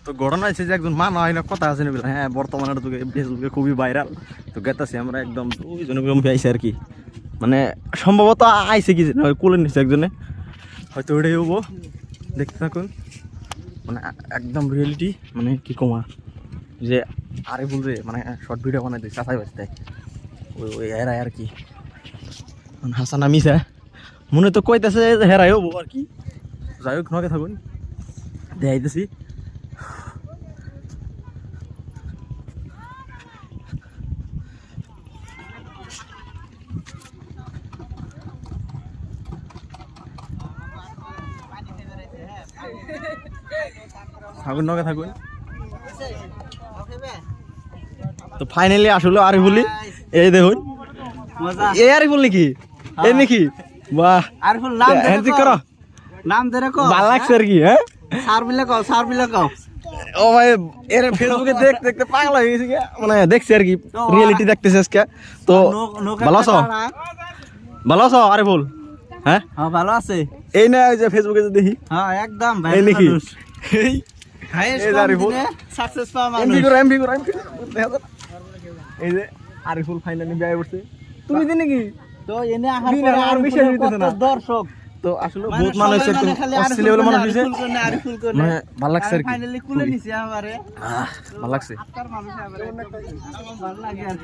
তো ঘটনা হয়েছে যে একজন মানা হয় না কথা আছে না, হ্যাঁ বর্তমানে তো ফেসবুকে খুবই ভাইরাল। তো গেতাছি আমরা একদম দুইজনে আইসি আর কি, মানে সম্ভবত আইসে কি কোলে নিচ্ছে একজনে, হয়তো ওটাই হবো, দেখতে থাকুন। মানে একদম রিয়েলিটি, মানে কি কমা যে আরে বলবে মানে শর্ট ভিডিও বানাই দিই চাচাই বাঁচতে ওই হেরাই আর কি। হাসান নামিছে মনে তো কইতেছে হেরাই হবো আর কি। যাই হোক নকে থাকুন, দেখাইতেছি। থাকুন নকে থাকুন। তো ফাইনালি আসলে আরে বলি এই দেখুন এই আরে বল নাকি এই নাকি বাহ আরিফুল নাম হ্যান্ডশেক করো, নাম ধরে কও ভালো লাগছে আর কি। হ্যাঁ সার বিলে কও ও ভাই এর ফেসবুকে দেখতে দেখতে পাগল হয়ে গেছে, মানে দেখছি আর কি রিয়েলিটি দেখতেছি আজকে। তো ভালো আছো, ভালো আছো আরে বল। হ্যাঁ হ্যাঁ ভালো আছে। এই না ওই যে ফেসবুকে যে দেখি হ্যাঁ একদম ভাই এই নাকি এই আরিফুল সাকসেস পাওয়া মানুষ। এমপি করো এই যে আরিফুল ফাইনালি বিয়ে করছে। তুমি দিন নাকি তো এনে আহার পরে আর বিশ্বাস হইতেছে না দর্শক তো আসলে বহুত মানুষ আছে, একদম অস্ট্রেলিয়া বলে মানুষ হইছে, আরিফুল করে মানে ভালো লাগছে আর কি, ফাইনালি কুলে নিছে আমারে। ভালো লাগছে। আজকাল মানুষ আমারে ভালো লাগে আর কি।